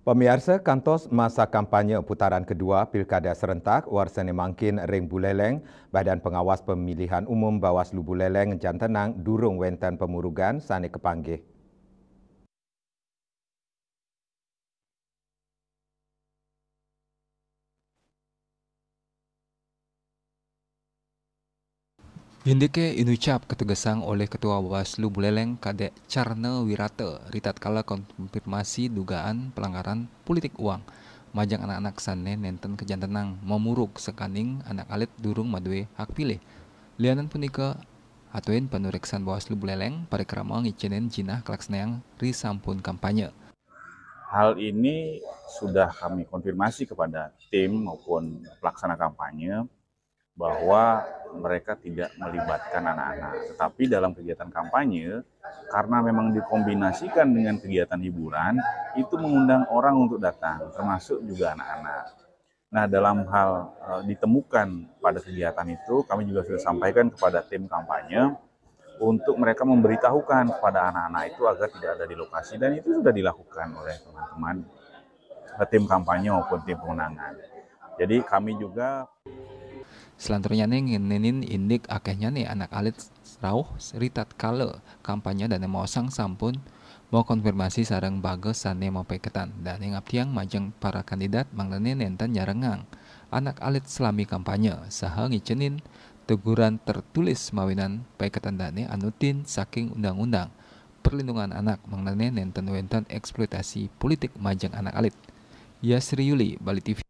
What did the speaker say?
Pemirsa, kantos masa kampanye putaran kedua Pilkada Serentak Warsene Mangkin Ring Buleleng, Badan Pengawas Pemilihan Umum Bawaslu Buleleng Jantenang durung wenten pemurugan sane kepanggih. Yindike inucap ketegasan oleh Ketua Bawaslu Buleleng Kadek Carne Wirata ritatkala konfirmasi dugaan pelanggaran politik uang majang anak-anak sane nenten kejantenang memuruk sekaning anak alit durung madue hak pilih. Lianan punika atuin penuriksan Bawaslu Buleleng parikrama ngicinin jinah kelaksanaan risampun kampanye. Hal ini sudah kami konfirmasi kepada tim maupun pelaksana kampanye bahwa mereka tidak melibatkan anak-anak. Tetapi dalam kegiatan kampanye, karena memang dikombinasikan dengan kegiatan hiburan, itu mengundang orang untuk datang, termasuk juga anak-anak. Nah, dalam hal ditemukan pada kegiatan itu, kami juga sudah sampaikan kepada tim kampanye untuk mereka memberitahukan kepada anak-anak itu agar tidak ada di lokasi, dan itu sudah dilakukan oleh teman-teman tim kampanye maupun tim pemenangan. Jadi kami juga Selanjutnya ngenenin indik akehnya nih anak alit rauh ritat kale kampanye dan maosang sampun mau konfirmasi sarang bagus sane mau peketan dan yang tiang majeng para kandidat manglene nenten nyarengang anak alit selami kampanye saha ngicenin teguran tertulis mawinan peketan dane anutin saking undang-undang perlindungan anak manglene nenten wenten eksploitasi politik majeng anak alit. Yasri Yuli, Bali TV.